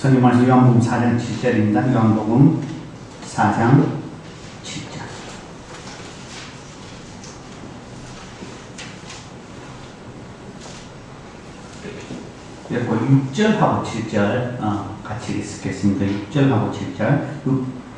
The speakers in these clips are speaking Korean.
성경 말씀 요한복음 4장 7절입니다. 요한복음 4장 7절. 그리고 6절하고 7절 같이 읽겠습니다. 6절하고 7절.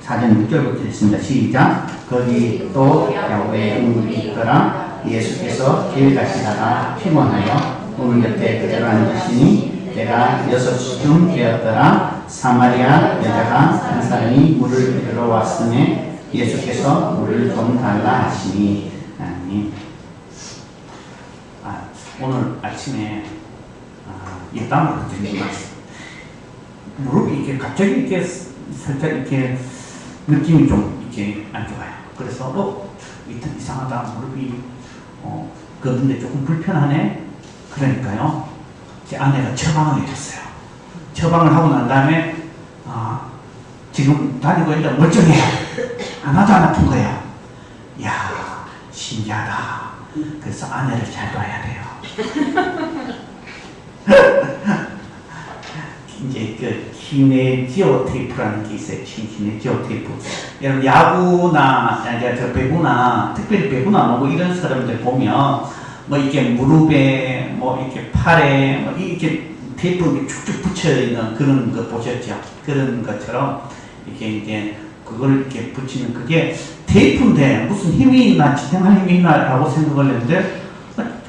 4장 6절부터 있습니다. 시작. 거기 또 야곱의 우물이 있더라. 예수께서 길 가시다가 피곤하여 우물 옆에 그대로 앉으시니 때가 6시쯤 되었더라. 사마리아 여자가 한 사람이 물을 빌러 왔으니 예수께서 물을 좀 달라 하시니. 아니. 오늘 아침에 예담을 드린 말씀. 무릎이 이렇게 갑자기 이렇게 살짝 이렇게 느낌이 좀 이렇게 안 좋아요. 그래서 이상하다. 무릎이 걷는데 조금 불편하네. 그러니까요. 제 아내가 처방을 해줬어요. 처방을 하고 난 다음에 지금 다니고 있는데 멀쩡해요. 하나도 안 아픈 거예요. 이야, 신기하다. 그래서 아내를 잘 둬야 돼요. 이제 그 키네지오 테이프라는 게 있어요. 키네지오 테이프. 여러분 야구나 저 배구나 특별히 배구나 뭐 이런 사람들 보면 뭐 이렇게 무릎에 뭐 이렇게 팔에 뭐 이렇게 테이프 쭉쭉 붙여 있는 그런 거 보셨죠? 그런 것처럼 이렇게 이제 그걸 이렇게 붙이는 그게 테이프인데 무슨 힘이 있나 지탱할 힘이 있나라고 생각을 했는데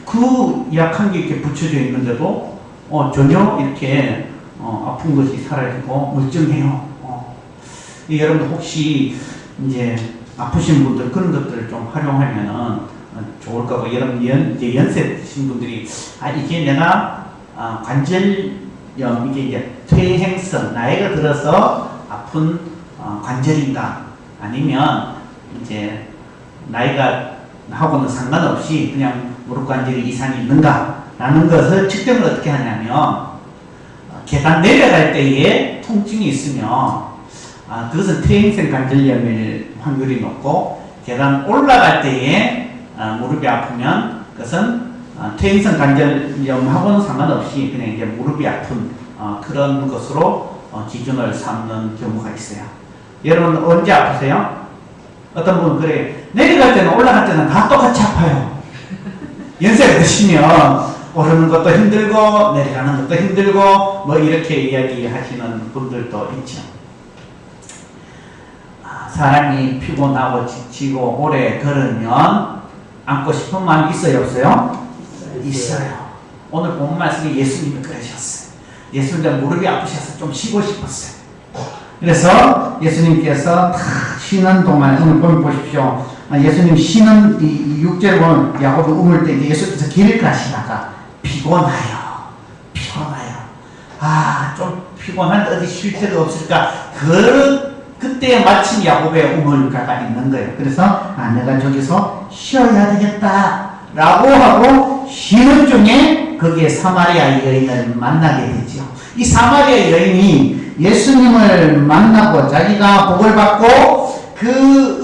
그 약한 게 이렇게 붙여져 있는데도 전혀 이렇게 아픈 것이 사라지고 멀쩡해요. 여러분들 혹시 이제 아프신 분들 그런 것들을 좀 활용하면은 좋을까 봐. 여러분 이제 연세 드신 분들이 이게 내가 관절염 이게 이제 퇴행성 나이가 들어서 아픈 관절인가 아니면 이제 나이가 하고는 상관없이 그냥 무릎 관절에 이상이 있는가 라는 것을 측정을 어떻게 하냐면 계단 내려갈 때에 통증이 있으면 그것은 퇴행성 관절염일 확률이 높고 계단 올라갈 때에 무릎이 아프면 그것은 퇴행성 관절염하고는 상관없이 그냥 이제 무릎이 아픈 그런 것으로 기준을 삼는 경우가 있어요. 여러분 언제 아프세요? 어떤 분은 그래요. 내려갈 때는 올라갈 때는 다 똑같이 아파요. 연세가 드시면 오르는 것도 힘들고 내려가는 것도 힘들고 뭐 이렇게 이야기하시는 분들도 있죠. 사람이 피곤하고 지치고 오래 걸으면 앉고 싶은 마음이 있어요, 없어요? 있어요. 오늘 본 말씀이 예수님이 그러셨어요. 예수님 무릎이 아프셔서 좀 쉬고 싶었어요. 그래서 예수님께서 다 쉬는 동안 오늘 보면 보십시오. 예수님 쉬는 이 6절에 보면 야곱이 우물 때 예수께서 길을 가시다가 피곤하여 좀 피곤한데 어디 쉴 데가 없을까? 그때 마침 야곱의 우물가가 있는 거예요. 그래서 내가 저기서 쉬어야 되겠다 라고 하고 쉬는 중에 거기에 사마리아 여인을 만나게 되죠. 이 사마리아 여인이 예수님을 만나고 자기가 복을 받고 그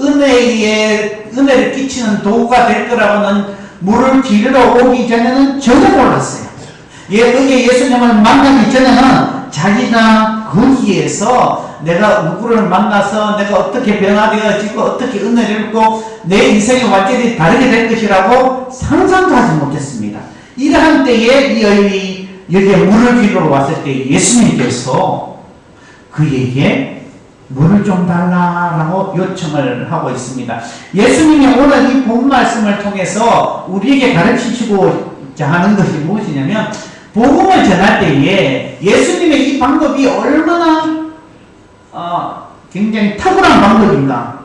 은혜를 끼치는 도구가 될 거라고는 물을 길러 오기 전에는 전혀 몰랐어요. 여기 예수님을 만나기 전에는 자기가 거기에서 내가 누구를 만나서 내가 어떻게 변화되어지고 어떻게 은혜를 입고 내 인생이 완전히 다르게 될 것이라고 상상도 하지 못했습니다. 이러한 때에 이 여인이 여기에 물을 길러 왔을 때 예수님께서 그에게 물을 좀 달라라고 요청을 하고 있습니다. 예수님이 오늘 이 본 말씀을 통해서 우리에게 가르치시고자 하는 것이 무엇이냐면 복음을 전할 때에 예수님의 이 방법이 얼마나 굉장히 탁월한 방법인가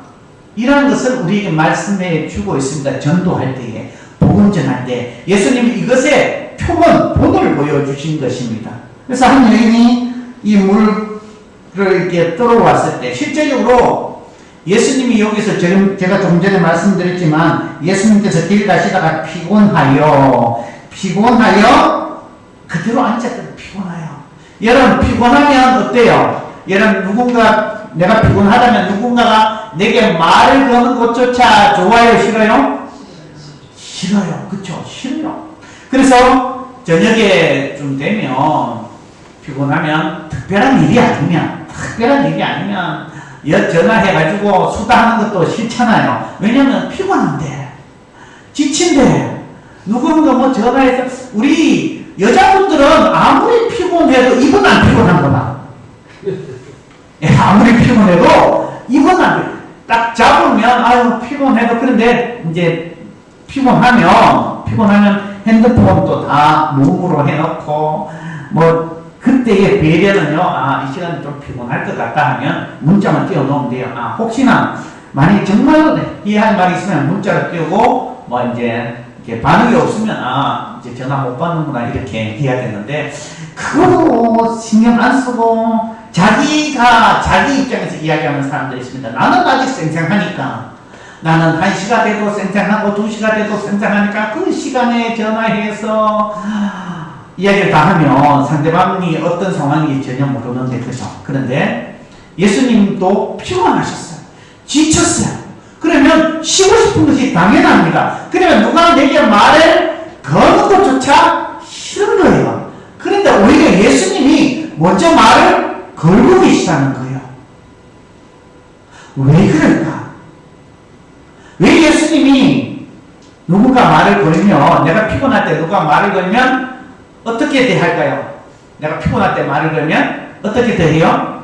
이라는 것을 우리에게 말씀해 주고 있습니다. 전도할 때에 복음 전할 때 예수님이 이것의 표본 본을 보여주신 것입니다. 그래서 한 여인이 이 물을 이렇게 떨어왔을 때 실제적으로 예수님이 여기서 제가 좀 전에 말씀드렸지만 예수님께서 길 가시다가 피곤하여 그대로 앉았거든요. 피곤해요. 여러분 피곤하면 어때요? 여러분 내가 피곤하다면 누군가가 내게 말을 거는 것조차 좋아요, 싫어요? 싫어요. 그쵸? 싫어요. 그래서 저녁에 좀 되면 피곤하면 특별한 일이 아니면 전화해가지고 수다하는 것도 싫잖아요. 왜냐면 피곤한데, 지친데, 누군가 뭐 전화해서, 우리 여자분들은 아무리 피곤해도 입은 안 피곤한 거다. 아무리 피곤해도 입은 안, 딱 잡으면, 아유, 피곤해도, 그런데 이제 피곤하면 핸드폰도 다 몸으로 해놓고, 뭐, 그때의 배려는요, 이 시간에 좀 피곤할 것 같다 하면 문자만 띄워놓으면 돼요. 혹시나, 만약 정말 이해할 말이 있으면 문자를 띄우고, 뭐, 이제, 이렇게 반응이 없으면, 이제 전화 못 받는구나, 이렇게 해야 되는데, 그거도 신경 안 쓰고, 자기 입장에서 이야기하는 사람들이 있습니다. 나는 아직 생생하니까. 나는 1시가 돼도 생생하고 2시가 돼도 생생하니까 그 시간에 전화해서 이야기를 다 하면 상대방이 어떤 상황인지 전혀 모르는데, 그죠? 그런데 예수님도 피곤하셨어요. 지쳤어요. 그러면 쉬고 싶은 것이 당연합니다. 그러면 누가 내게 말을 거는 것조차 싫은 거예요. 그런데 오히려 예수님이 먼저 말을 걸고 계시다는 거예요. 왜 그럴까? 왜 예수님이 누군가 말을 걸면, 내가 피곤할 때 누가 말을 걸면 어떻게 대할까요? 내가 피곤할 때 말을 걸면 어떻게 대해요?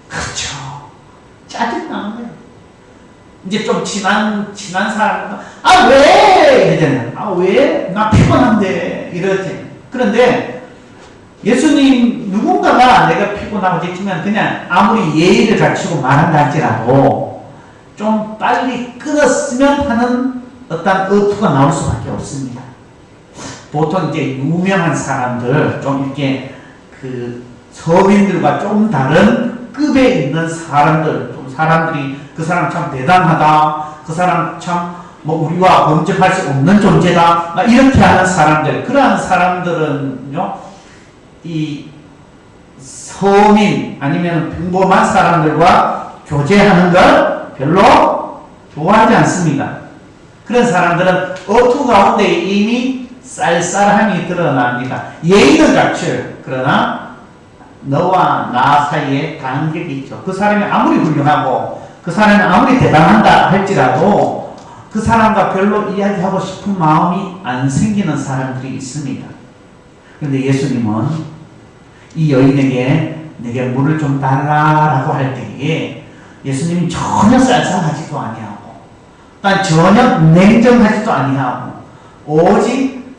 그렇죠. 짜증나는 거예요. 이제 좀 친한 사람, 왜? 이러잖아요. 왜? 나 피곤한데. 이러지. 그런데 예수님, 누군가가 내가 피곤하고 지치면 그냥 아무리 예의를 갖추고 말한다 할지라도 좀 빨리 끊었으면 하는 어떤 의투가 나올 수밖에 없습니다. 보통 이제 유명한 사람들, 좀 이렇게 그 서민들과 좀 다른 급에 있는 사람들, 좀 사람들이 그 사람 참 대단하다, 그 사람 참 뭐 우리와 범접할 수 없는 존재다, 이렇게 하는 사람들, 그러한 사람들은요, 이 서민 아니면 평범한 사람들과 교제하는 걸 별로 좋아하지 않습니다. 그런 사람들은 어투 가운데 이미 쌀쌀함이 드러납니다. 예의는 갖출, 그러나 너와 나 사이에 간격이 있죠. 그 사람이 아무리 훌륭하고 그 사람이 아무리 대단한다 할지라도 그 사람과 별로 이야기하고 싶은 마음이 안 생기는 사람들이 있습니다. 그런데 예수님은 이 여인에게 내게 물을 좀 달라라고 할 때에 예수님이 전혀 쌀쌀하지도 아니하고, 난 전혀 냉정하지도 아니하고, 오직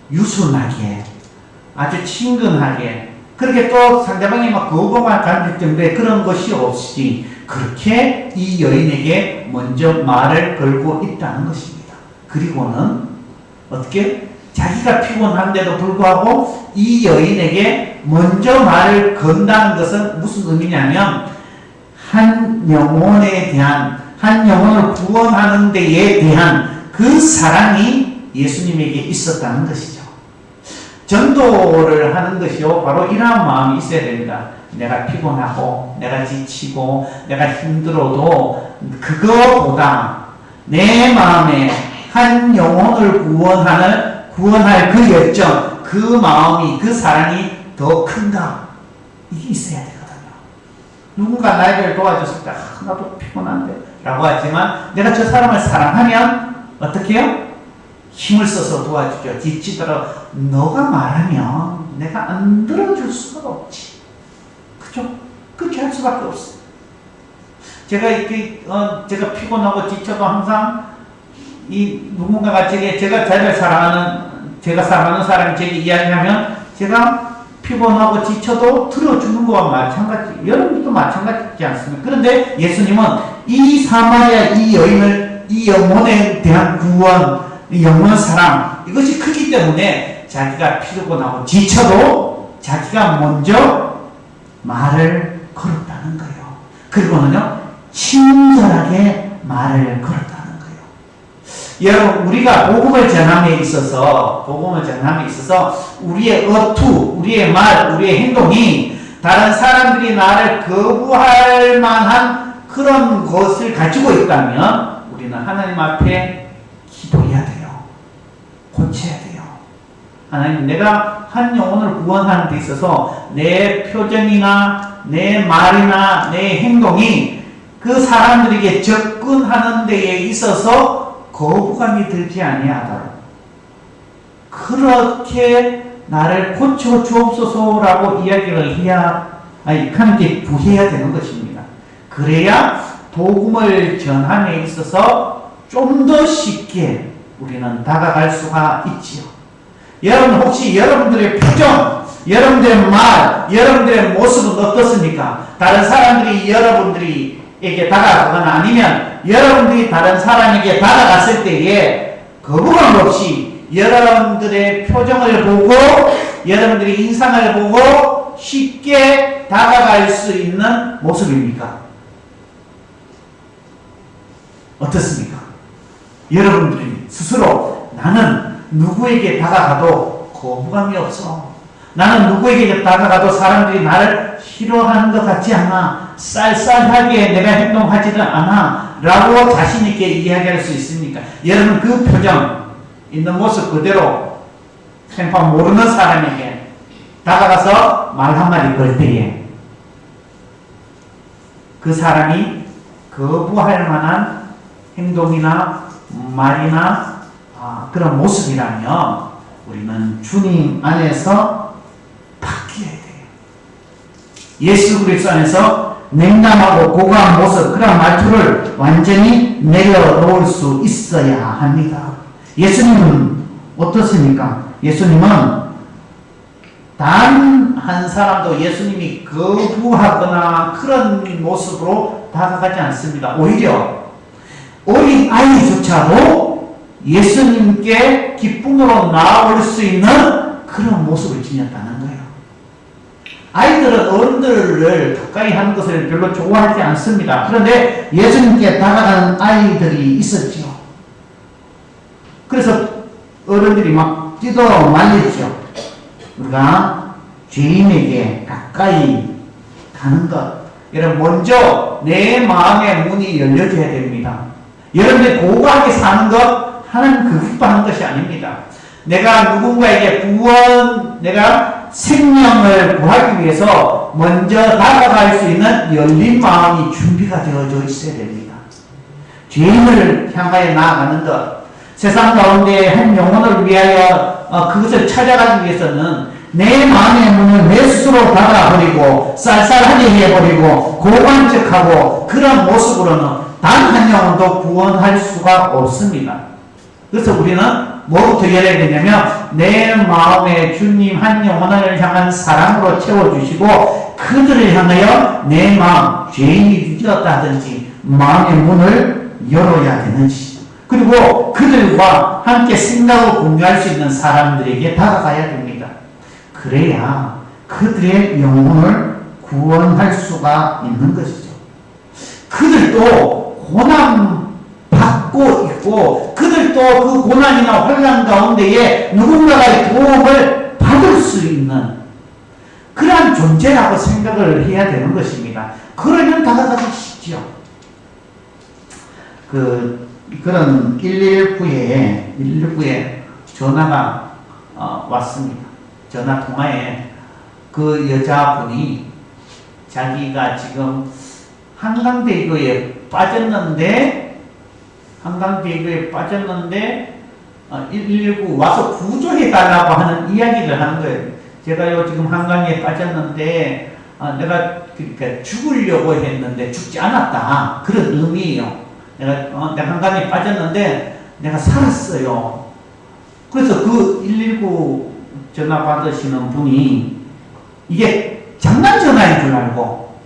유순하게, 아주 친근하게, 그렇게 또 상대방이 막 거부만 간질 정도의 그런 것이 없이 그렇게 이 여인에게 먼저 말을 걸고 있다는 것입니다. 그리고는 어떻게? 자기가 피곤한데도 불구하고 이 여인에게 먼저 말을 건다는 것은 무슨 의미냐면, 한 영혼을 구원하는 데에 대한 그 사랑이 예수님에게 있었다는 것이죠. 전도를 하는 것이요, 바로 이러한 마음이 있어야 됩니다. 내가 피곤하고, 내가 지치고, 내가 힘들어도 그거보다 내 마음에 한 영혼을 구원할 그 열정, 그 마음이, 그 사랑이 더 큰가? 이게 있어야 되거든요. 누군가 나에게 도와줬을 때, 나도 피곤한데 라고 하지만 내가 저 사람을 사랑하면 어떻게 해요? 힘을 써서 도와주죠. 지치더라도 너가 말하면 내가 안 들어줄 수가 없지. 그죠? 그렇게 할 수밖에 없어요. 제가 이렇게 제가 피곤하고 지쳐도 항상 이 누군가가 제가 사랑하는 사람이 제게 이야기하면 제가 피곤하고 지쳐도 들어주는 것과 마찬가지, 여러분도 마찬가지지 않습니까? 그런데 예수님은 이 사마리아 이 여인을, 이 영혼에 대한 구원, 이 영혼 사랑, 이것이 크기 때문에 자기가 피곤하고 지쳐도 자기가 먼저 말을 걸었다는 거예요. 그리고는요, 친절하게 말을 걸었다는 거예요. 여러분, 우리가 복음을 전함에 있어서 우리의 어투, 우리의 말, 우리의 행동이 다른 사람들이 나를 거부할 만한 그런 것을 가지고 있다면 우리는 하나님 앞에 기도해야 돼요. 고쳐야 돼요. 하나님, 내가 한 영혼을 구원하는 데 있어서 내 표정이나 내 말이나 내 행동이 그 사람들에게 접근하는 데에 있어서 거부감이 들지 아니하도록 그렇게 나를 고쳐 주옵소서라고 이야기를 해야, 하나님께 구해야 되는 것입니다. 그래야 복음을 전함에 있어서 좀 더 쉽게 우리는 다가갈 수가 있지요. 여러분, 혹시 여러분들의 표정, 여러분들의 말, 여러분들의 모습은 어떻습니까? 다른 사람들이 여러분들에게 다가가거나 아니면 여러분들이 다른 사람에게 다가갔을 때에 거부감 없이 여러분들의 표정을 보고 여러분들의 인상을 보고 쉽게 다가갈 수 있는 모습입니까? 어떻습니까? 여러분들이 스스로 나는 누구에게 다가가도 거부감이 없어. 나는 누구에게 다가가도 사람들이 나를 싫어하는 것 같지 않아. 쌀쌀하게 내가 행동하지는 않아. 라고 자신있게 이야기할 수 있습니까? 여러분, 그 표정, 있는 모습 그대로 생판 모르는 사람에게 다가가서 말 한마디 걸 때에 그 사람이 거부할 만한 행동이나 말이나 그런 모습이라면 우리는 주님 안에서 바뀌어야 돼요. 예수 그리스도 안에서 냉담하고 고고한 모습, 그런 말투를 완전히 내려놓을 수 있어야 합니다. 예수님은 어떻습니까? 예수님은 단 한 사람도 예수님이 거부하거나 그런 모습으로 다가가지 않습니다. 오히려 어린 아이조차도 예수님께 기쁨으로 나아올 수 있는 그런 모습을 지녔다는 거예요. 아이들은 어른들을 가까이 하는 것을 별로 좋아하지 않습니다. 그런데 예수님께 다가가는 아이들이 있었죠. 그래서 어른들이 막 뛰어 말리죠. 우리가 죄인에게 가까이 가는 것, 여러분, 먼저 내 마음의 문이 열려져야 됩니다. 여러분들이 고고하게 사는 것, 하나님 그 기뻐하는 것이 아닙니다. 내가 누군가에게 내가 생명을 구하기 위해서 먼저 다가갈 수 있는 열린 마음이 준비가 되어져 있어야 됩니다. 죄인을 향하여 나아가는 것, 세상 가운데 한 영혼을 위하여 그것을 찾아가기 위해서는 내 마음의 문을 내 스스로 닫아버리고 쌀쌀하게 해버리고 고관적하고 그런 모습으로는 단 한 영혼도 구원할 수가 없습니다. 그래서 우리는 뭐부터 열어야 되냐면 내 마음에 주님 한 영혼을 향한 사랑으로 채워주시고 그들을 향하여 내 마음, 죄인이 늦었다 하든지 마음의 문을 열어야 되는지, 그리고 그들과 함께 생각을 공유할 수 있는 사람들에게 다가가야 됩니다. 그래야 그들의 영혼을 구원할 수가 있는 것이죠. 그들도 고난 받고 있고 그들도 그 고난이나 환난 가운데에 누군가의 도움을 받을 수 있는 그러한 존재라고 생각을 해야 되는 것입니다. 그러면 다가가기 쉽죠. 그런 119에 전화가 왔습니다. 전화 통화에 그 여자분이 자기가 지금 한강대교에 빠졌는데 119 와서 구조해달라고 하는 이야기를 하는 거예요. 제가요 지금 한강에 빠졌는데 내가 그러니까 죽으려고 했는데 죽지 않았다, 그런 의미예요. 내가 한강에 빠졌는데 내가 살았어요. 그래서 그 119 전화 받으시는 분이 이게 장난 전화인 줄 알고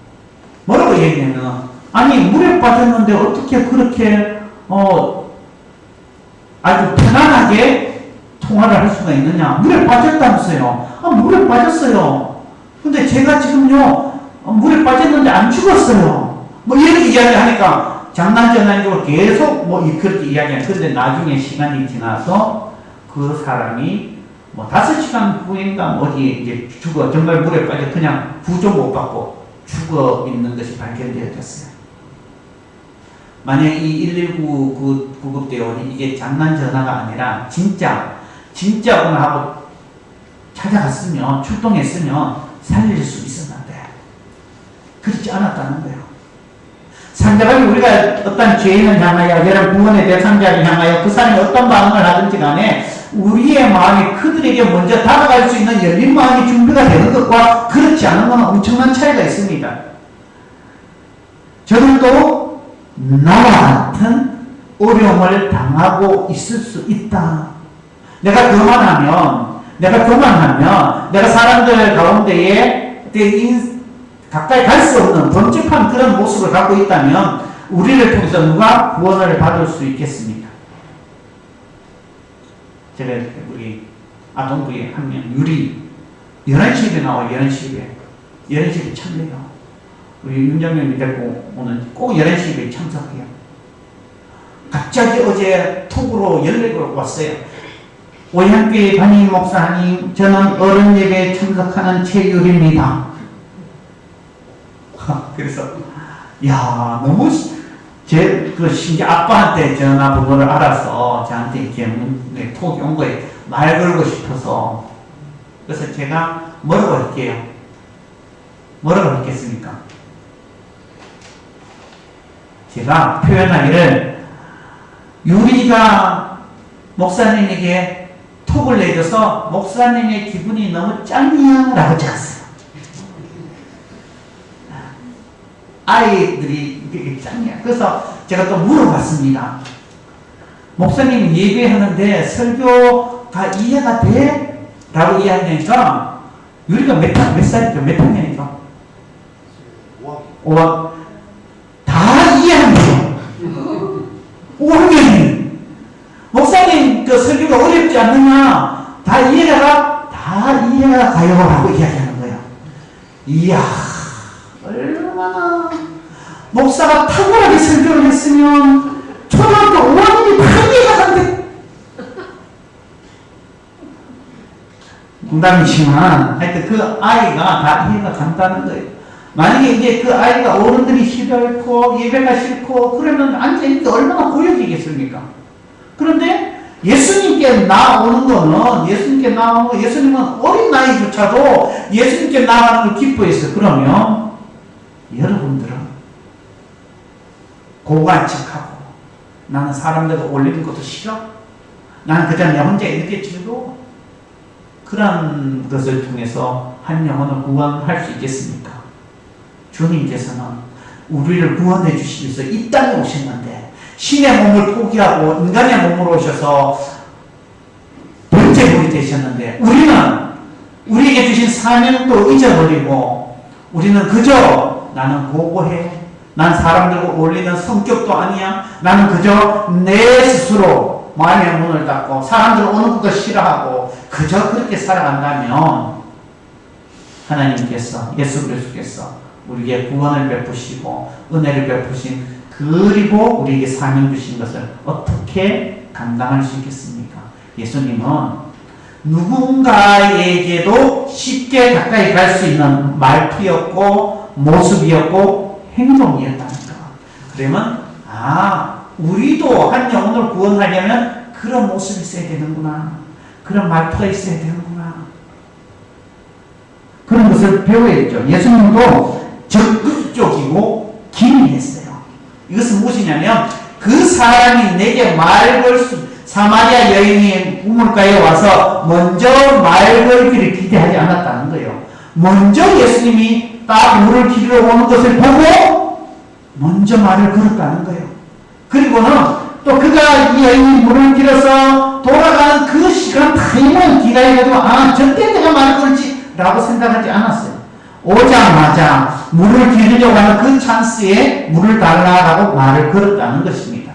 뭐라고 얘기하면, 아니 물에 빠졌는데 어떻게 그렇게 아주 편안하게 통화를 할 수가 있느냐, 물에 빠졌다면서요. 물에 빠졌어요. 근데 제가 지금요 물에 빠졌는데 안 죽었어요. 뭐 이렇게 이야기하니까 장난 전화인 줄 계속 그렇게 이야기해요. 근데 나중에 시간이 지나서 그 사람이 5시간 후인가 어디에 이제 정말 물에 빠져 그냥 구조 못 받고 죽어 있는 것이 발견되어졌어요. 만약 이 119 그 구급대원이 이게 장난 전화가 아니라 진짜구나 하고 찾아갔으면, 출동했으면 살릴 수 있었는데 그렇지 않았다는 거예요. 상대방이 우리가 어떤 죄인을 향하여, 여러분 구원의 대상자를 향하여 그 사람이 어떤 반응을 하든지 간에 우리의 마음이 그들에게 먼저 다가갈 수 있는 열린 마음이 준비가 되는 것과 그렇지 않은 것은 엄청난 차이가 있습니다. 저들도 나와 같은 어려움을 당하고 있을 수 있다. 내가 교만하면, 내가 사람들 가운데에 가까이 갈 수 없는 범접한 그런 모습을 갖고 있다면 우리를 통해서 누가 구원을 받을 수 있겠습니까? 제가 우리 아동부에 한 명, 유리, 11시에 나와요. 11시에 참여해요. 우리 윤정명이 데리고 오늘 꼭 11시에 참석해요. 갑자기 어제 톡으로 연락이 왔어요. 오양교회 담임 목사님, 저는 어른 예배에 참석하는 최유리입니다. 그래서 너무 심지어 아빠한테 전화번호를 알아서 저한테 이렇게 톡이 온 거예요. 말 걸고 싶어서. 그래서 제가 뭐라고 할게요? 뭐라고 했겠습니까? 제가 표현하기를, 유리가 목사님에게 톡을 내줘서 목사님의 기분이 너무 짱이야 라고 적었어요. 아이들이 되게 짱이야. 그래서 제가 또 물어봤습니다. 목사님 예배하는데 설교가 이해가 돼? 라고 이야기하니까, 유리가 몇 살이죠? 몇 학년이죠? 5학년. 다 이해합니다. 5학년이. 목사님 그 설교가 어렵지 않느냐? 다 이해가 가요. 라고 이야기하는 거예요. 이야, 얼마나 목사가 탁월하게 설교를 했으면 초등학교 5학년이 다 이해가 간대. 농담이지만 하여튼 그 아이가 다 이해가 간다는 거예요. 만약에 이제 그 아이가 어른들이 싫어했고 예배가 싫고 그러면 앉아있는 게 얼마나 고역이겠습니까? 그런데 예수님께 나오는 거는, 예수님은 어린 나이조차도 예수님께 나가는 걸 기뻐했어요. 그러면 여러분들은 고고한 척하고, 나는 사람들과 올리는 것도 싫어? 나는 그저 내 혼자 이렇게 즐거워? 그런 것을 통해서 한 영혼을 구원할 수 있겠습니까? 주님께서는 우리를 구원해 주시기 위해서 이 땅에 오셨는데, 신의 몸을 포기하고 인간의 몸으로 오셔서 번제물이 되셨는데, 우리는 우리에게 주신 사명도 잊어버리고, 우리는 그저 나는 고고해, 난 사람들과 어울리는 성격도 아니야, 나는 그저 내 스스로 마음의 문을 닫고 사람들 오는 것도 싫어하고 그저 그렇게 살아간다면, 하나님께서, 예수 그리스도께서 우리에게 구원을 베푸시고 은혜를 베푸신, 그리고 우리에게 사명 주신 것을 어떻게 감당할 수 있겠습니까? 예수님은 누군가에게도 쉽게 가까이 갈 수 있는 말투였고 모습이었고 행동이었다는 거. 그러면 우리도 한 영혼을 구원하려면 그런 모습이 있어야 되는구나, 그런 말투가 있어야 되는구나, 그런 것을 배워야죠. 예수님도 적극적이고 기민했어요. 이것은 무엇이냐면, 그 사람이 내게 말 걸 수, 사마리아 여인이 우물가에 와서 먼저 말 걸기를 기대하지 않았다는 거예요. 먼저 예수님이 딱 물을 기르러 오는 것을 보고 먼저 말을 걸었다는 거예요. 그리고는 또 그가 이 여인이 물을 길어서 돌아가는 그 시간 타임을 기다려가지고 저때 내가 말 걸지 라고 생각하지 않았어요. 오자마자 물을 기르려고 하는 그 찬스에 물을 달라고 말을 걸었다는 것입니다.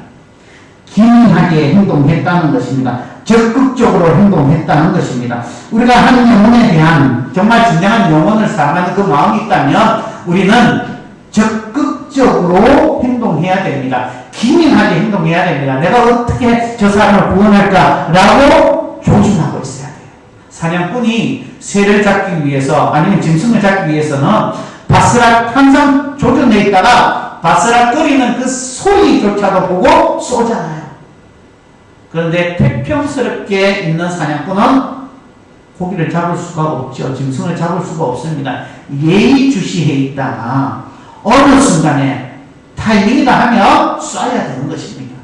기민하게 행동했다는 것입니다. 적극적으로 행동했다는 것입니다. 우리가 한 영혼에 대한 정말 진정한 영혼을 사랑하는 그 마음이 있다면 우리는 적극적으로 행동해야 됩니다. 기민하게 행동해야 됩니다. 내가 어떻게 저 사람을 구원할까라고 조준하고 있어야 돼요. 사냥꾼이 새를 잡기 위해서, 아니면 짐승을 잡기 위해서는 바스락 항상 조준해 있다가 바스락거리는 그 소리조차도 보고 쏘잖아요. 그런데 태평스럽게 있는 사냥꾼은 고기를 잡을 수가 없죠. 짐승을 잡을 수가 없습니다. 예의주시해 있다가 어느 순간에 타이밍이다 하면 쏴야 되는 것입니다.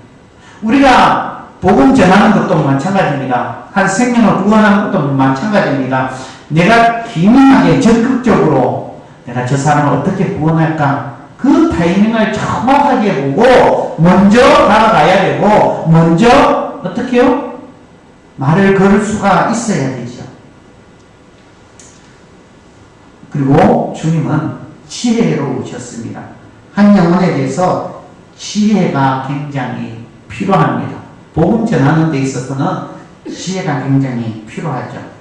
우리가 복음 전하는 것도 마찬가지입니다. 한 생명을 구원하는 것도 마찬가지입니다. 내가 기민하게 적극적으로 내가 저 사람을 어떻게 구원할까? 그 타이밍을 정확하게 보고 먼저 다가가야 되고 먼저 어떻게 해요? 말을 걸을 수가 있어야 되죠. 그리고 주님은 지혜로우셨습니다. 한 영혼에 대해서 지혜가 굉장히 필요합니다. 복음 전하는 데 있어서는 지혜가 굉장히 필요하죠.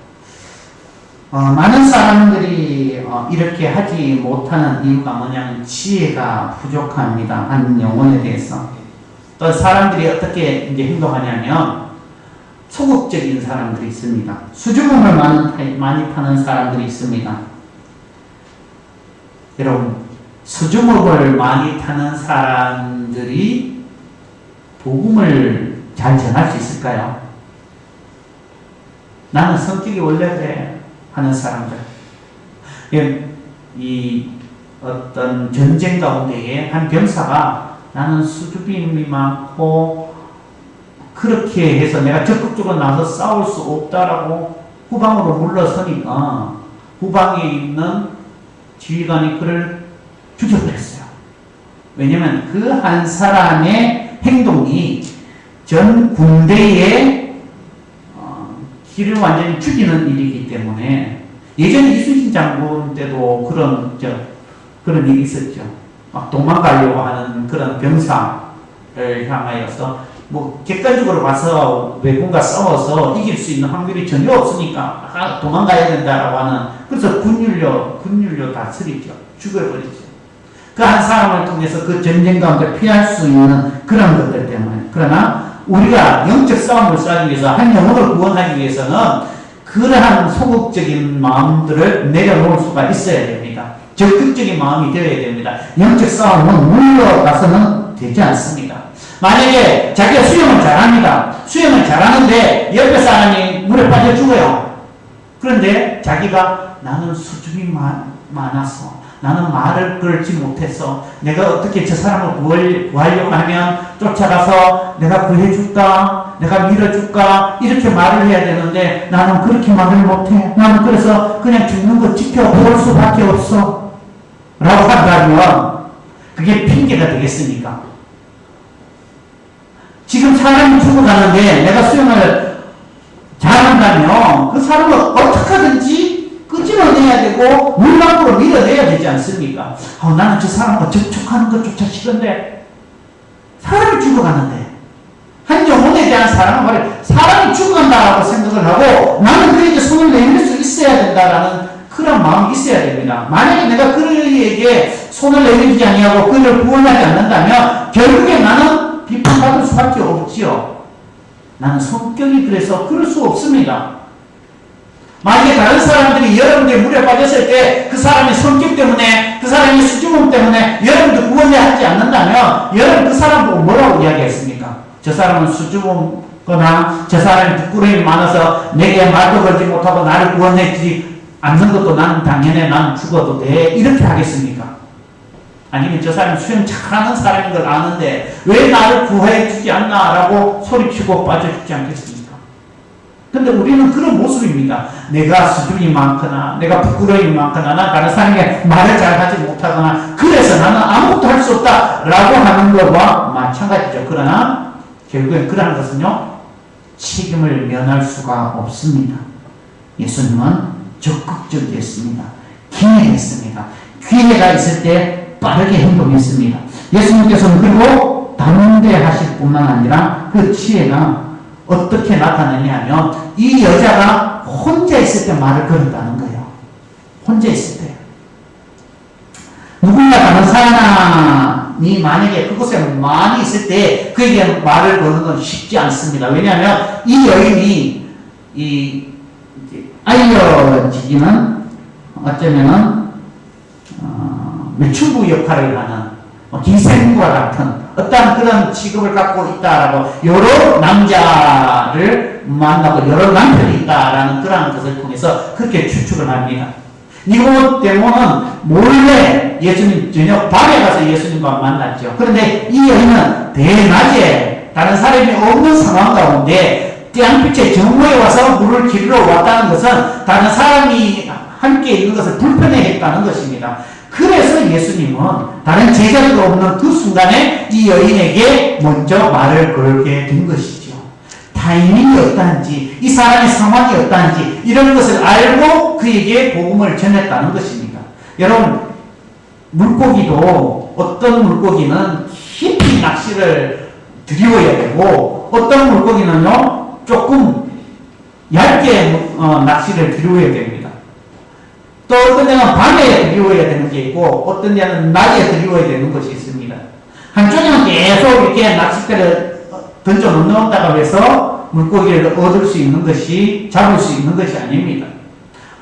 많은 사람들이 이렇게 하지 못하는 이유가 뭐냐면 지혜가 부족합니다. 한 영혼에 대해서. 또 사람들이 어떻게 이제 행동하냐면 소극적인 사람들이 있습니다. 수줍음을 많이 타는 사람들이 있습니다. 여러분, 수줍음을 많이 타는 사람들이 복음을 잘 전할 수 있을까요? 나는 성격이 원래 그래 하는 사람들. 이 어떤 전쟁 가운데에 한 병사가 나는 수줍음이 많고 그렇게 해서 내가 적극적으로 나서 싸울 수 없다라고 후방으로 물러서니까 후방에 있는 지휘관이 그를 죽여버렸어요. 왜냐면 그 한 사람의 행동이 전 군대의 길을 완전히 죽이는 일이기 때문에 예전에 이순신 장군 때도 그런 일이 있었죠. 막 도망가려고 하는 그런 병사를 향하여서 객관적으로 봐서 외군과 싸워서 이길 수 있는 확률이 전혀 없으니까 도망가야 된다라고 하는 그래서 군율료 다스리죠. 죽여버리죠. 그 한 사람을 통해서 그 전쟁 가운데 피할 수 있는 그런 것들 때문에. 그러나 우리가 영적 싸움을 싸기 위해서 한 영혼을 구원하기 위해서는 그러한 소극적인 마음들을 내려놓을 수가 있어야 됩니다. 적극적인 마음이 되어야 됩니다. 영적 싸움은 물러가서는 되지 않습니다. 만약에 자기가 수영을 잘합니다. 수영을 잘하는데 옆에 사람이 물에 빠져 죽어요. 그런데 자기가 나는 수줍이 많아서 나는 말을 걸지 못해서 내가 어떻게 저 사람을 구하려고 하면 쫓아가서 내가 구해줄까? 내가 밀어줄까? 이렇게 말을 해야 되는데 나는 그렇게 말을 못해. 나는 그래서 그냥 죽는 거 지켜볼 수밖에 없어. 라고 한다면 그게 핑계가 되겠습니까? 지금 사람이 죽어가는데 내가 수영을 잘한다면 그 사람을 어떻게든지 끄집어내야 되고 물 밖으로 밀어내야 되지 않습니까? 나는 저 사람과 접촉하는 것조차 싫은데 사람이 죽어가는데 한 영혼에 대한 사람이 죽어간다고 생각을 하고 나는 그에게 손을 내밀 수 있어야 된다라는 그런 마음이 있어야 됩니다. 만약에 내가 그에게 손을 내밀지 아니하고 그를 구원하지 않는다면 결국에 나는 비판받을 수밖에 없지요. 나는 성격이 그래서 그럴 수 없습니다. 만약에 다른 사람들이 여러분들이 물에 빠졌을 때 그 사람의 성격 때문에 그 사람의 수줍음 때문에 여러분들 구원을 하지 않는다면 여러분 그 사람 보고 뭐라고 이야기했습니까? 저 사람은 수줍음거나 저 사람이 부끄러움이 많아서 내게 말도 걸지 못하고 나를 구원해주지 않는 것도 나는 당연해. 나는 죽어도 돼. 이렇게 하겠습니까? 아니면 저 사람이 수영 잘하는 사람인 걸 아는데 왜 나를 구해주지 않나 라고 소리치고 빠져죽지 않겠습니까? 근데 우리는 그런 모습입니다. 내가 수줍음이 많거나 내가 부끄러움이 많거나 나 다른 사람에게 말을 잘하지 못하거나 그래서 나는 아무것도 할 수 없다 라고 하는 것과 마찬가지죠. 그러나 결국엔 그러한 것은요 책임을 면할 수가 없습니다. 예수님은 적극적이었습니다. 기회했습니다. 기회가 있을 때 빠르게 행동했습니다. 예수님께서는 그리고 담대하실 뿐만 아니라 그 지혜가 어떻게 나타나냐 하면 이 여자가 혼자 있을 때 말을 걸었다는 거예요. 혼자 있을 때. 누군가 다른 사람이 만약에 그곳에 많이 있을 때 그에게 말을 거는 건 쉽지 않습니다. 왜냐하면 이 여인이 알려지기는 어쩌면은 매춘부 역할을 하는 기생과 같은 어떤 그런 직업을 갖고 있다라고 여러 남자를 만나고 여러 남편이 있다라는 그런 것을 통해서 그렇게 추측을 합니다. 니고데모는 몰래 예수님 저녁 밤에 가서 예수님과 만났죠. 그런데 이 여인은 대낮에 다른 사람이 없는 상황 가운데 태양빛에 정오에 와서 물을 기르러 왔다는 것은 다른 사람이 함께 있는 것을 불편해했다는 것입니다. 그래서 예수님은 다른 제자도 없는 그 순간에 이 여인에게 먼저 말을 걸게 된 것이죠. 타이밍이 어떠한지, 이 사람의 상황이 어떠한지 이런 것을 알고 그에게 복음을 전했다는 것입니다. 여러분, 물고기도 어떤 물고기는 깊이 낚시를 들이워야 되고 어떤 물고기는요 조금 얇게 낚시를 들이워야 됩니다. 또 어떤 데는 밤에 들이워야 되는 게 있고 어떤 데는 낮에 들이워야 되는 것이 있습니다. 한쪽에는 계속 이렇게 낚싯대를 던져 놓는다고 해서 물고기를 얻을 수 있는 것이, 잡을 수 있는 것이 아닙니다.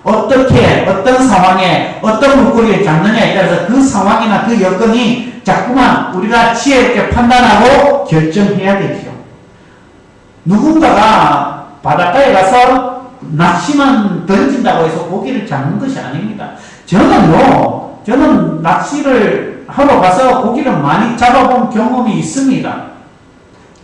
어떻게, 어떤 상황에 어떤 물고기를 잡느냐에 따라서 그 상황이나 그 여건이 자꾸만 우리가 지혜롭게 판단하고 결정해야 되죠. 누군가가 바닷가에 가서 낚시만 던진다고 해서 고기를 잡는 것이 아닙니다. 저는 낚시를 하러 가서 고기를 많이 잡아본 경험이 있습니다.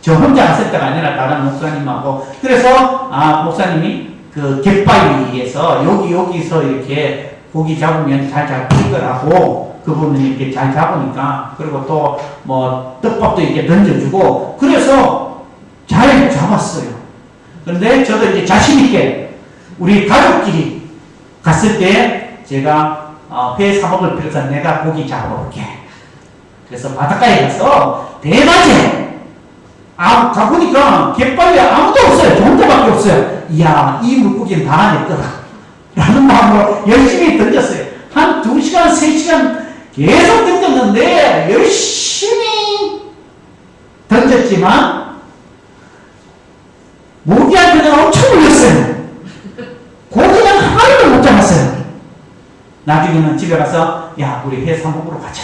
저 혼자 갔을 때가 아니라 다른 목사님하고. 그래서 목사님이 그 갯바위에서 여기서 이렇게 고기 잡으면 잘 잡히더라고. 그분이 이렇게 잘 잡으니까. 그리고 또 뭐 떡밥도 이렇게 던져주고. 그래서 잘 잡았어요. 그런데 저도 이제 자신있게 우리 가족끼리 갔을 때 제가 회 사먹을 필요 없어. 내가 고기 잡아올게. 그래서 바닷가에 가서 대낮에 가보니까 갯바위에 아무도 없어요. 저 혼자밖에 없어요. 이야, 이 물고기는 다 내 거다 라는 마음으로 열심히 던졌어요. 한 2시간, 3시간 계속 던졌는데 열심히 던졌지만 모기한테는 엄청 물렸어요. 고기는 한 마리도 못 잡았어요. 나중에는 집에 가서 야, 우리 회 사먹으러 가자.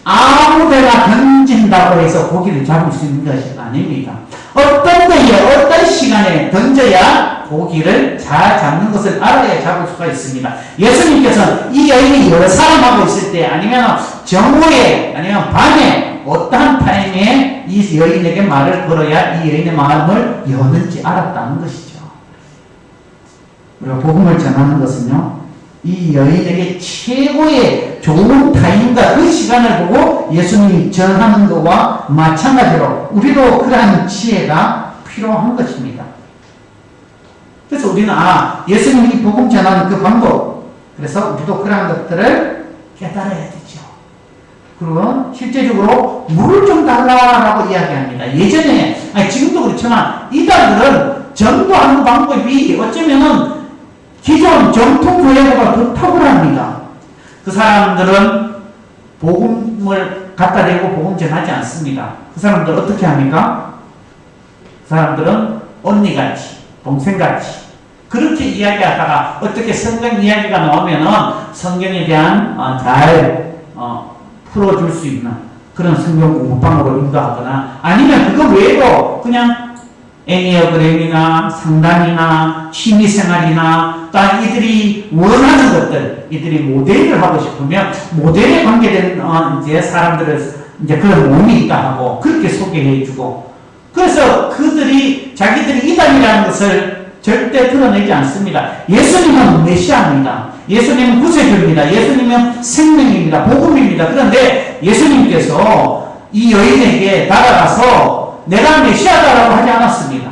아무 데나 던진다고 해서 고기를 잡을 수 있는 것이 아닙니다. 어떤 때에 어떤 시간에 던져야 고기를 잘 잡는 것을 알아야 잡을 수가 있습니다. 예수님께서는 이 여인이 여러 사람하고 있을 때 아니면 정오에 아니면 밤에 어떠한 타임에 이 여인에게 말을 걸어야 이 여인의 마음을 여는지 알았다는 것이죠. 우리가 복음을 전하는 것은요, 이 여인에게 최고의 좋은 타임과 그 시간을 보고 예수님이 전하는 것과 마찬가지로 우리도 그러한 지혜가 필요한 것입니다. 그래서 우리는 예수님이 복음 전하는 그 방법, 그래서 우리도 그러한 것들을 깨달아야 되죠. 그리고 실제적으로 물을 좀 달라라고 이야기합니다. 예전에, 지금도 그렇지만 이단들은 전도하는 방법이 어쩌면은 기존 정통 교회보다 더 탁월합니다. 그 사람들은 복음을 갖다 대고 복음 전하지 않습니다. 그 사람들 어떻게 합니까? 그 사람들은 언니같이, 동생같이 그렇게 이야기하다가 어떻게 성경 이야기가 나오면은 성경에 대한 잘 풀어줄 수 있는 그런 성경 공부방으로 인도하거나 아니면 그거 외에도 그냥 애니어그램이나 상담이나 취미생활이나 또 이들이 원하는 것들, 이들이 모델을 하고 싶으면 모델에 관계된 이제 사람들을 이제 그런 몸이 있다 하고 그렇게 소개해주고, 그래서 그들이 자기들이 이단이라는 것을 절대 드러내지 않습니다. 예수님은 메시아입니다. 예수님은 구세주입니다. 예수님은 생명입니다. 복음입니다. 그런데 예수님께서 이 여인에게 다가가서 내가 메시아다라고 하지 않았습니다.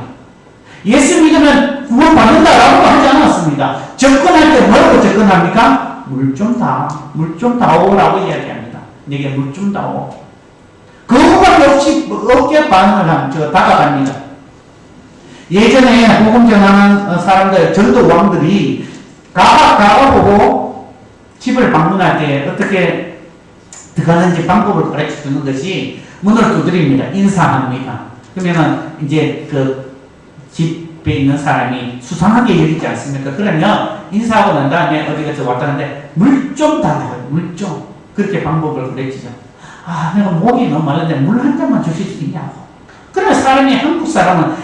예수 믿으면 구원받는다라고 하지 않았습니다. 접근할 때 뭐라고 접근합니까? 물 좀 다오라고 이야기합니다. 내게 물 좀 다오. 그거밖에 없이 어깨 반응을 다가갑니다. 예전에 복음 전하는 사람들, 전도왕들이 가보고 집을 방문할 때 어떻게 들어가는지 방법을 가르쳐 주는 것이 문을 두드립니다. 인사합니다. 그러면은 이제 그 집에 있는 사람이 수상하게 여기지 않습니까? 그러면 인사하고 난 다음에 어디 가서 왔다 갔는데 물 좀 달라고요. 물 좀. 그렇게 방법을 그랬지죠. 아, 내가 목이 너무 마른데 물 한 잔만 주실 수 있냐고. 그러면 사람이, 한국 사람은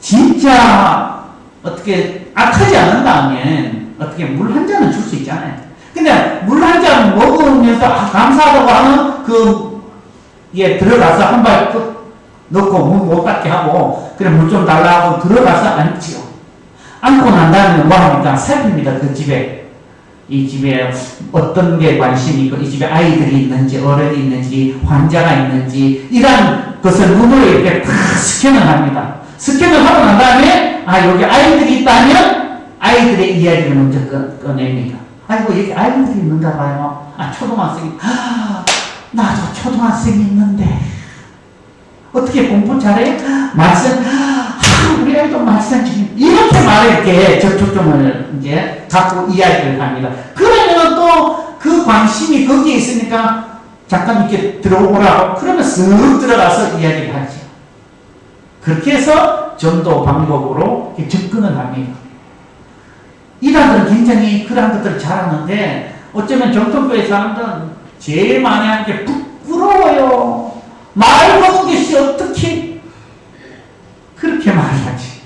진짜 어떻게 악하지 않는다면 어떻게 물 한 잔은 줄 수 있잖아요. 근데 물 한 잔 먹으면서 감사하다고 하는 예, 들어가서 한 발 넣고 문 못 닫게 하고, 그래, 물 좀 달라 하고 들어가서 앉지요. 앉고 난 다음에 뭐 합니까? 살핍니다. 그 집에. 이 집에 어떤 게 관심이 있고, 이 집에 아이들이 있는지, 어른이 있는지, 환자가 있는지, 이런 것을 눈으로 이렇게 다 스캔을 합니다. 스캔을 하고 난 다음에, 아, 여기 아이들이 있다면, 아이들의 이야기를 먼저 꺼냅니다. 아이고, 여기 아이들이 있는가 봐요. 아, 초등학생이, 나도 초등학생이 있는데, 어떻게 공부 잘해? 말씀, 우리 아이도 말씀 지금, 이렇게 말을 이렇게 접촉점을 이제 갖고 이야기를 합니다. 그러면 또 그 관심이 거기에 있으니까 잠깐 이렇게 들어오라고, 그러면 쓱 들어가서 이야기를 하죠. 그렇게 해서 전도 방법으로 접근을 합니다. 이란들은 굉장히 그런 것들을 잘하는데, 어쩌면 정통교회 사람들은 제일 많이 하는 게 부끄러워요. 말 거는 것이 어떻게 그렇게 말하지.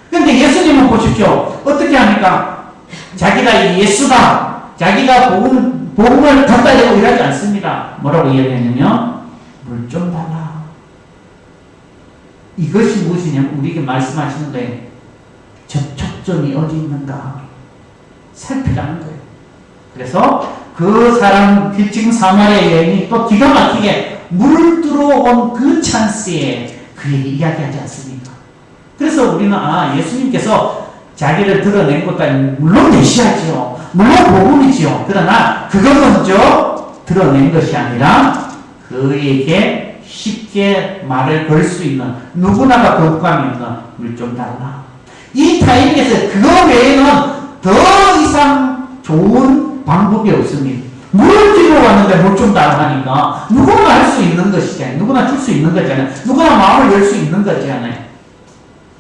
근데 예수님은 보십시오. 어떻게 합니까? 자기가 예수다. 자기가 복음을 갖다 대고 일하지 않습니다. 뭐라고 이야기하냐면, 물 좀 달라. 이것이 무엇이냐면, 우리에게 말씀하시는 거예요. 접촉점이 어디 있는가 살피라는 거예요. 그래서 그 사람, 지금 사마리아 여인이 또 기가 막히게 물 들어온 그 찬스에 그에게 이야기하지 않습니까? 그래서 우리는, 예수님께서 자기를 드러낸 것도 아니고, 물론 메시아지요. 물론 복음이지요. 그러나 그것 먼저 드러낸 것이 아니라 그에게 쉽게 말을 걸 수 있는, 누구나가 거부감이 있는 물 좀 달라. 이 타이밍에서 그거 외에는 더 이상 좋은 방법이 없습니다. 물을 들고 왔는데 물 좀 달라 하니까 누구나 할 수 있는 것이잖아요. 누구나 줄 수 있는 거잖아요. 누구나 마음을 열 수 있는 거잖아요.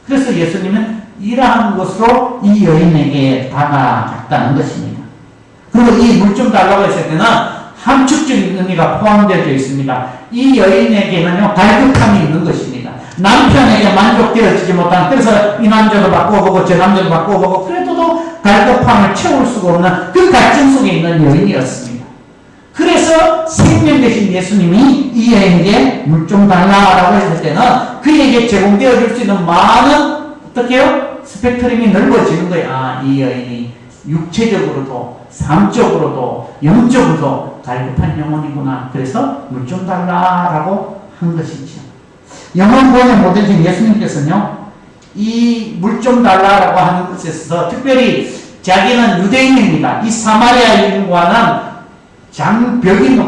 그래서 예수님은 이러한 것으로 이 여인에게 다가갔다는 것입니다. 그리고 이 물 좀 달라고 했을 때는 함축적인 의미가 포함되어 있습니다. 이 여인에게는요, 갈급함이 있는 것입니다. 남편에게 만족되어지지 못한, 그래서 이 남자도 바꿔보고 저 남자도 바꿔보고, 그래도 갈급함을 채울 수가 없는 그 갈증 속에 있는 여인이었습니다. 그래서 생명 되신 예수님이 이 여인에게 물 좀 달라라고 했을 때는 그에게 제공되어 줄 수 있는 많은, 어떻게요? 스펙트럼이 넓어지는 거예요. 이 여인이 육체적으로도 삶적으로도 영적으로도 갈급한 영혼이구나. 그래서 물 좀 달라라고 한 것이죠. 영혼 구원의 모델이신 예수님께서는요, 이 물 좀 달라라고 하는 것에 있어서 특별히 자기는 유대인입니다. 이 사마리아인과는 장벽이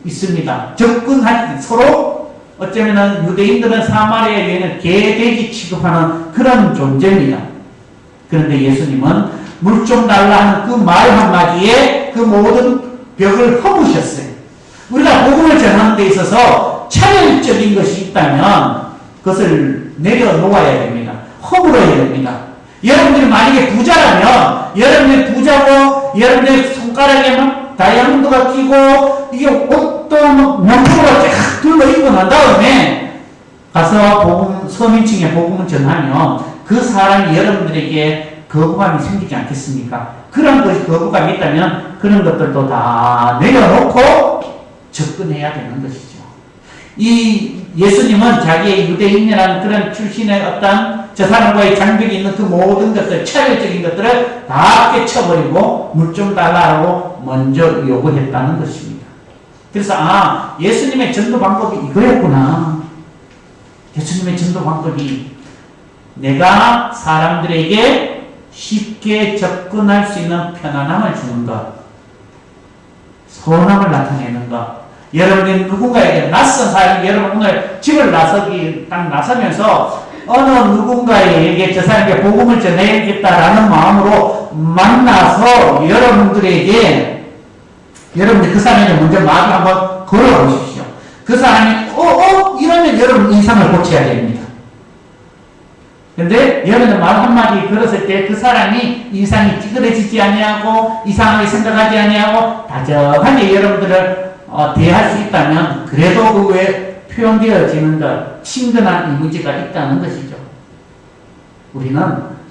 있습니다. 접근할 때 서로 어쩌면 유대인들은 사마리아 여인을 개돼지 취급하는 그런 존재입니다. 그런데 예수님은 물 좀 달라 하는 그 말 한마디에 그 모든 벽을 허무셨어요. 우리가 복음을 전하는 데 있어서 차별적인 것이 있다면 그것을 내려놓아야 됩니다. 허물어야 됩니다. 여러분들이 만약에 부자라면, 여러분들이 부자고, 여러분들의 손가락에 막 다이아몬드가 끼고, 이게 옷도 명품으로 쫙 둘러 입고 난 다음에 가서 서민층에 복음을 전하면 그 사람이 여러분들에게 거부감이 생기지 않겠습니까? 그런 것이 거부감이 있다면 그런 것들도 다 내려놓고 접근해야 되는 것이죠. 이 예수님은 자기의 유대인이라는 그런 출신의 어떤 저 사람과의 장벽이 있는 그 모든 것들, 차별적인 것들을 다 깨쳐버리고 물 좀 달라고 먼저 요구했다는 것입니다. 그래서 예수님의 전도 방법이 이거였구나. 예수님의 전도 방법이 내가 사람들에게 쉽게 접근할 수 있는 편안함을 주는 것, 선함을 나타내는 것. 여러분이 누군가에게 낯선 사람이, 여러분 오늘 집을 딱 나서면서 어느 누군가에게 저 사람에게 복음을 전해야겠다라는 마음으로 만나서 여러분들에게, 여러분들 그 사람에게 먼저 말을 한번 걸어보십시오. 그 사람이 이러면 여러분 인상을 고쳐야 됩니다. 근데 여러분은 말 한마디 들었을 때 그 사람이 인상이 찌그러지지 아니하고 이상하게 생각하지 아니하고 다정하게 여러분들을 대할 수 있다면 그래도 그 외에 표현되어지는 것 친근한 이미지가 있다는 것이죠. 우리는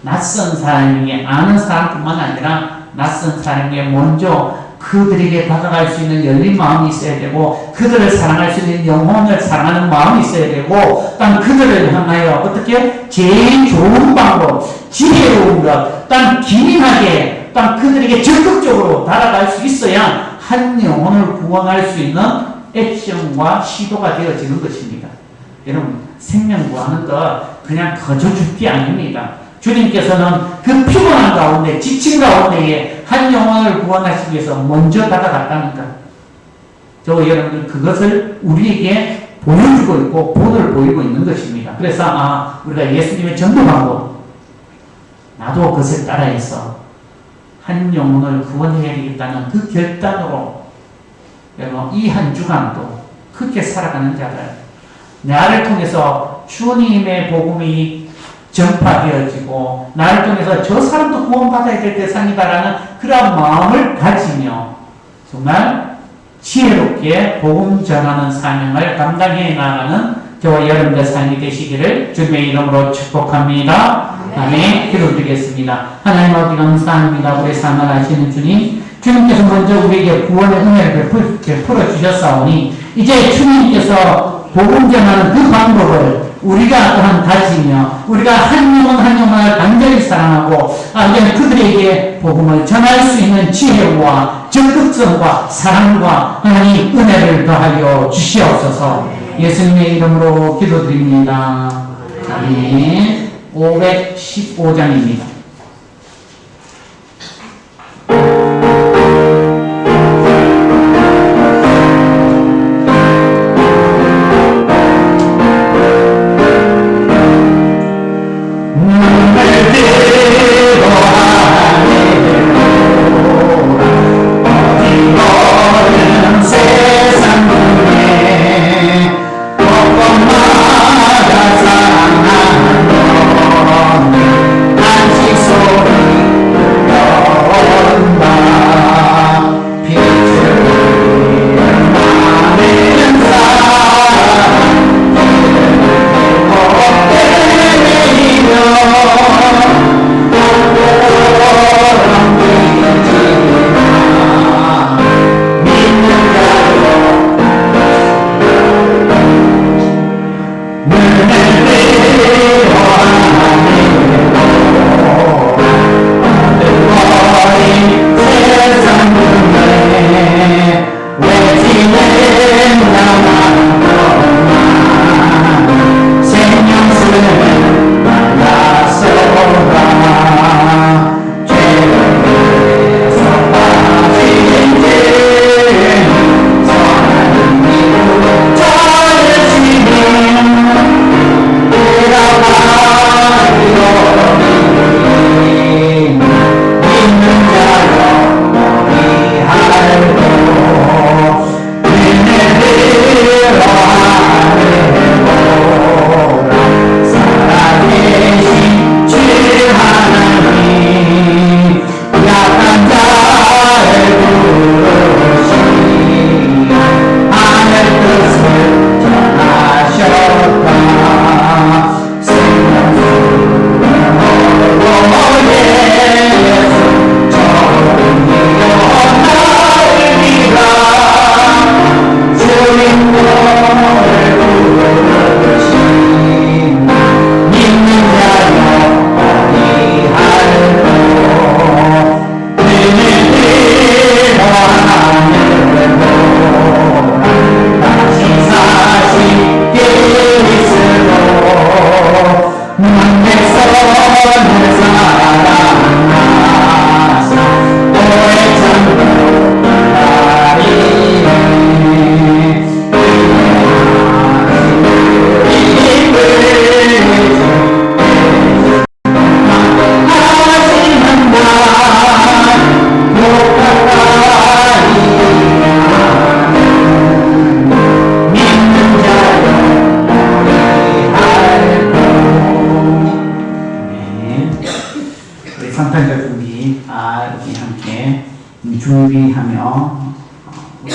낯선 사람에게 아는 사람뿐만 아니라 낯선 사람에게 먼저 그들에게 다가갈 수 있는 열린 마음이 있어야 되고 그들을 사랑할 수 있는 영혼을 사랑하는 마음이 있어야 되고 단 그들을 향하여 어떻게 제일 좋은 방법 지혜로운 것 기민하게 그들에게 적극적으로 다가갈 수 있어야 한 영혼을 구원할 수 있는 액션과 시도가 되어지는 것입니다. 여러분 생명 구하는 것 그냥 거저 죽기 아닙니다. 주님께서는 그 피곤한 가운데 지친 가운데에 한 영혼을 구원하시기 위해서 먼저 다가갔다는 것. 저 여러분들 그것을 우리에게 보여주고 있고 본을 보이고 있는 것입니다. 그래서 우리가 예수님의 전도 방법 나도 그것을 따라해서 한 영혼을 구원해야 되겠다는 그 결단으로 여러분 이 한 주간도 그렇게 살아가는 자들 나를 통해서 주님의 복음이 전파되어지고 나를 통해서 저 사람도 구원받아야 될 대상이다라는 그런 마음을 가지며 정말 지혜롭게 복음 전하는 사명을 감당해 나가는 저와 여러분들 삶이 되시기를 주님의 이름으로 축복합니다. 아멘. 기도드리겠습니다. 하나님 아버지 감사합니다. 우리 삶을 아시는 주님, 주님께서 먼저 우리에게 구원의 은혜를 베풀어 주셨사오니 이제 주님께서 복음 전하는 그 방법을 우리가 또한 가지며 우리가 한 영혼 한 영혼을 간절히 사랑하고 이제 그들에게 복음을 전할 수 있는 지혜와 적극성과 사랑과 하나님 은혜를 더하여 주시옵소서. 예수님의 이름으로 기도드립니다. 아멘. 515장입니다. 안식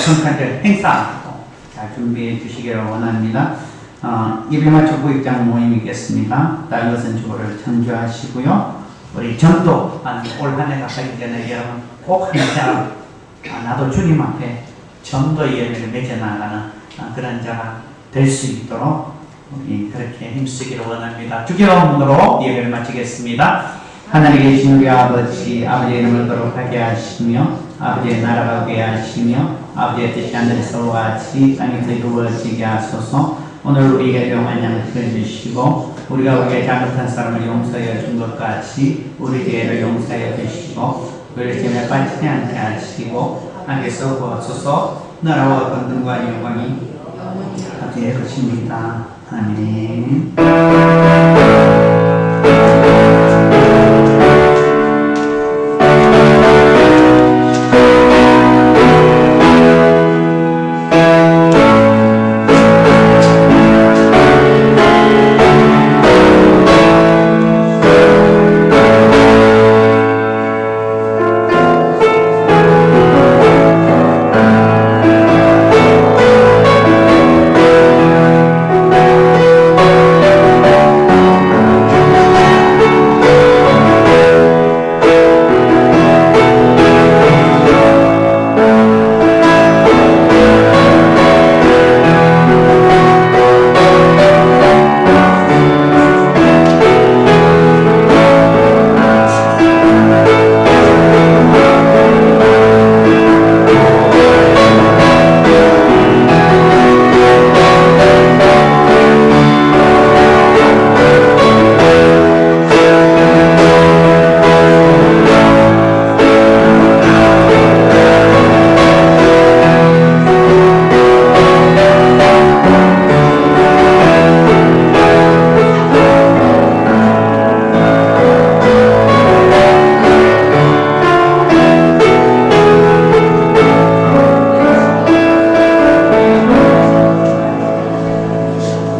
성탄절 행사도 잘 준비해 주시기를 원합니다. 예배마초 구입장 모임이 있겠습니다. 달럿은 주보를 청주하시고요. 우리 전도 올 한 해가 가기 전에 여러분 꼭 한 사람 나도 주님 앞에 전도 예배를 맺어나가는 그런 자가 될 수 있도록 우리 그렇게 힘쓰기를 원합니다. 주기도문으로 예배를 마치겠습니다. 하나님 계신 우리 아버지, 아버지의 이름을 거룩하게 하시며 아버지의 나라가 오게 하시며 아버지의 뜻이 하늘에서 같이 땅에서 이루어지게 하소서. 오늘 우리에게 명한 양식을 주시고 우리가 우리에게 잘못한 사람을 용서하여 준 것 같이 우리 죄를 용서하여 주시고 우리를 시험에 빠지지 않게 하시고 악에서 구하소서. 나라와 권능과 영광이 아버지의 것입니다. 아멘.